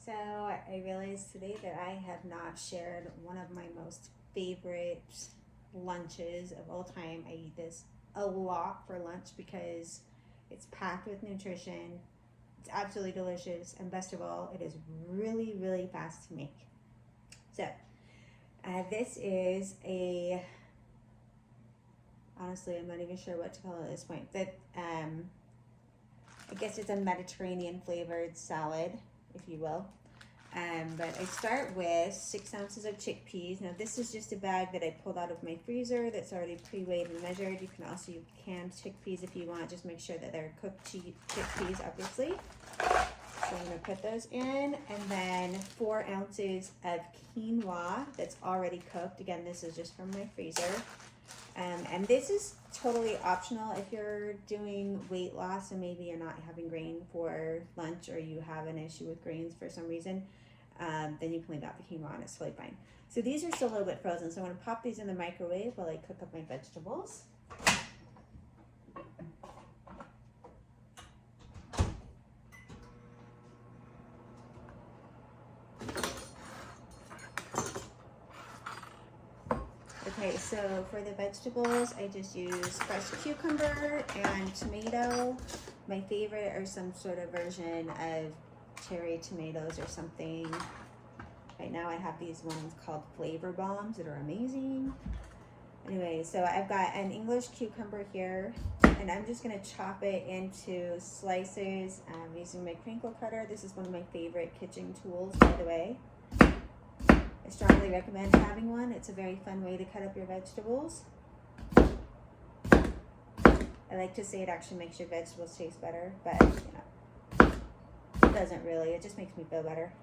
So I realized today that I have not shared one of my most favorite lunches of all time. I eat this a lot for lunch because it's packed with nutrition. It's absolutely delicious, and best of all, it is really, really fast to make. So, this is a honestly, I'm not even sure what to call it at this point. But I guess it's a Mediterranean flavored salad, if you will. But I start with 6 ounces of chickpeas. Now this is just a bag that I pulled out of my freezer that's already pre-weighed and measured. You can also use canned chickpeas if you want. Just make sure that they're cooked chickpeas, obviously. So I'm gonna put those in, and then 4 ounces of quinoa that's already cooked. Again, this is just from my freezer. And this is totally optional if you're doing weight loss and maybe you're not having grain for lunch, or you have an issue with grains for some reason. Then you can leave out the quinoa and it's totally fine. So these are still a little bit frozen, so I'm going to pop these in the microwave while I cook up my vegetables. Okay, so for the vegetables, I just use fresh cucumber and tomato. My favorite are some sort of version of cherry tomatoes or something. Right now I have these ones called flavor bombs that are amazing. Anyway, so I've got an English cucumber here, and I'm just gonna chop it into slices using my crinkle cutter. This is one of my favorite kitchen tools, by the way. I strongly recommend having one. It's a very fun way to cut up your vegetables. I like to say it actually makes your vegetables taste better, but you know, it doesn't really. It just makes me feel better.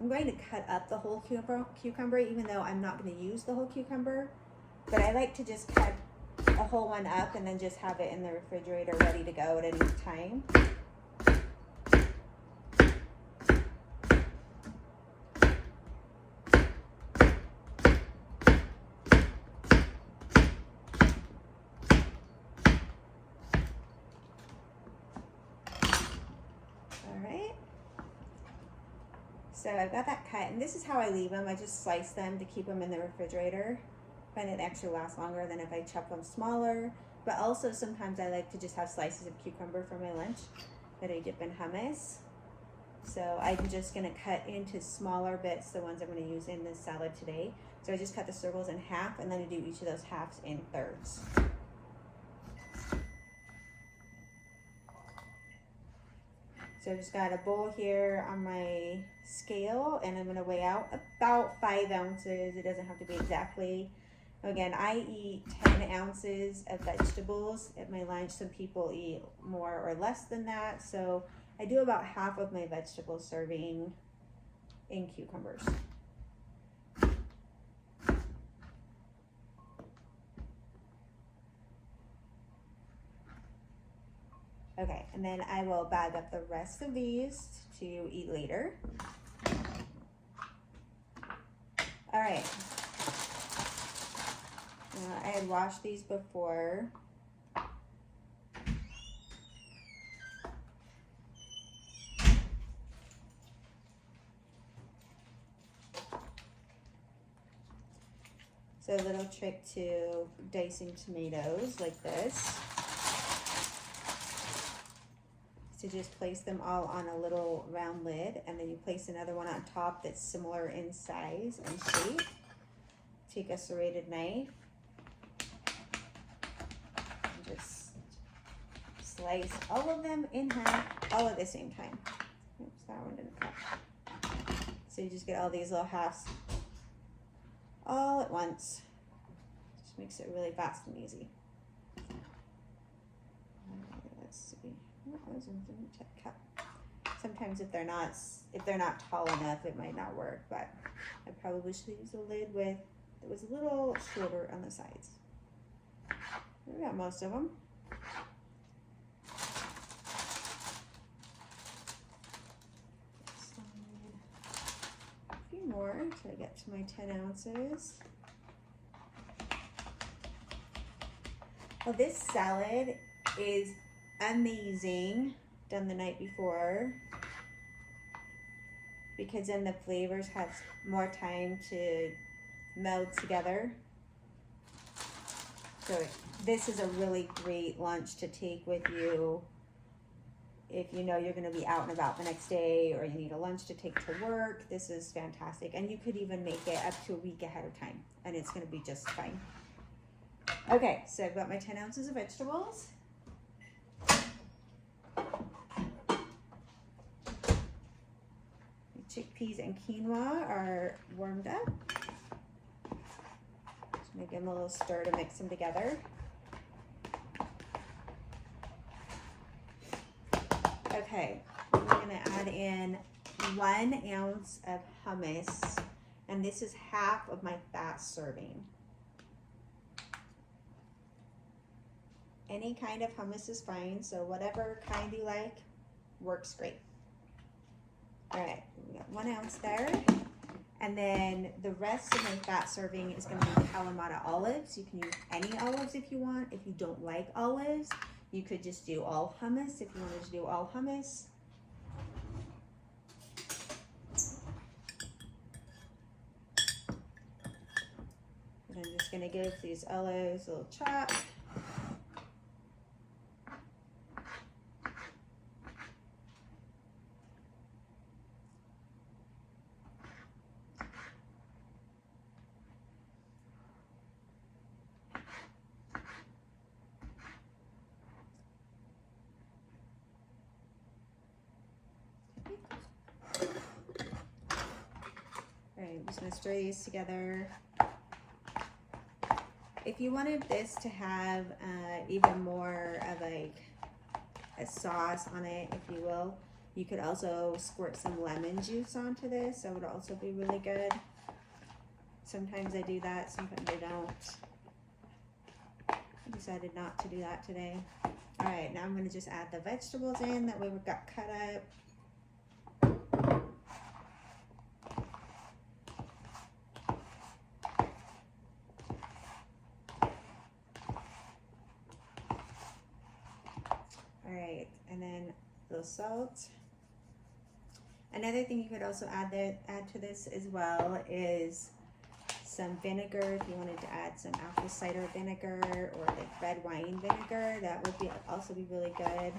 I'm going to cut up the whole cucumber, even though I'm not going to use the whole cucumber. But I like to just cut a whole one up and then just have it in the refrigerator ready to go at any time. So I've got that cut, and this is how I leave them. I just slice them to keep them in the refrigerator. I find it actually lasts longer than if I chop them smaller. But also sometimes I like to just have slices of cucumber for my lunch that I dip in hummus. So I'm just gonna cut into smaller bits, the ones I'm gonna use in this salad today. So I just cut the circles in half, and then I do each of those halves in thirds. So I've just got a bowl here on my scale, and I'm gonna weigh out about 5 ounces. It doesn't have to be exactly. Again, I eat 10 ounces of vegetables at my lunch. Some people eat more or less than that. So I do about half of my vegetable serving in cucumbers. Okay, and then I will bag up the rest of these to eat later. All right. I had washed these before. So a little trick to dicing tomatoes like this. To just place them all on a little round lid, and then you place another one on top that's similar in size and shape. Take a serrated knife and just slice all of them in half all at the same time. Oops, that one didn't cut. So you just get all these little halves all at once. Just makes it really fast and easy. Let's see. Sometimes if they're not tall enough, it might not work, but I probably should use a lid that was a little shorter on the sides. We got most of them. more until I get to my 10 ounces. Well, this salad is amazing, done the night before, because then the flavors have more time to meld together. So this is a really great lunch to take with you if you know you're going to be out and about the next day, or you need a lunch to take to work. This is fantastic, and you could even make it up to a week ahead of time, and it's going to be just fine. Okay, so I've got my 10 ounces of vegetables. Chickpeas and quinoa are warmed up. Just gonna give them a little stir to mix them together. Okay, we're gonna add in 1 ounce of hummus, and this is half of my fat serving. Any kind of hummus is fine, so whatever kind you like works great. All right, we got 1 ounce there. And then the rest of my fat serving is gonna be Kalamata olives. You can use any olives if you want. If you don't like olives, you could just do all hummus if you wanted to do all hummus. And I'm just gonna give these olives a little chop. Alright, I'm just going to stir these together. If you wanted this to have even more of a sauce on it, if you will, you could also squirt some lemon juice onto this. That would also be really good. Sometimes I do that, sometimes I don't. I decided not to do that today. Alright, now I'm going to just add the vegetables in that we got cut up. Alright, and then a little salt. Another thing you could also add to this as well is some vinegar. If you wanted to add some apple cider vinegar or like red wine vinegar, that would also be really good,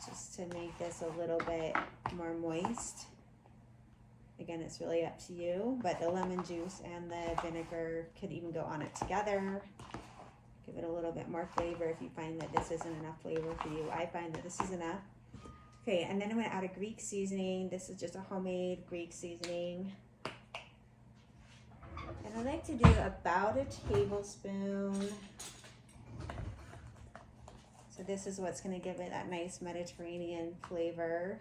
just to make this a little bit more moist. Again, it's really up to you, but the lemon juice and the vinegar could even go on it together. Give it a little bit more flavor if you find that this isn't enough flavor for you. I find that this is enough. Okay, and then I'm going to add a Greek seasoning. This is just a homemade Greek seasoning. And I like to do about a tablespoon. So this is what's going to give it that nice Mediterranean flavor.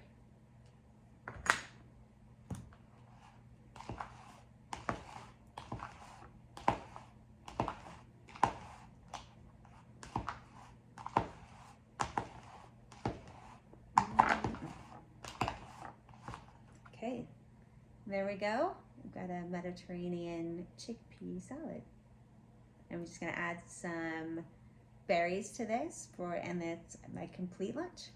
Okay, there we go. We've got a Mediterranean chickpea salad. And I'm just gonna add some berries to this and that's my complete lunch.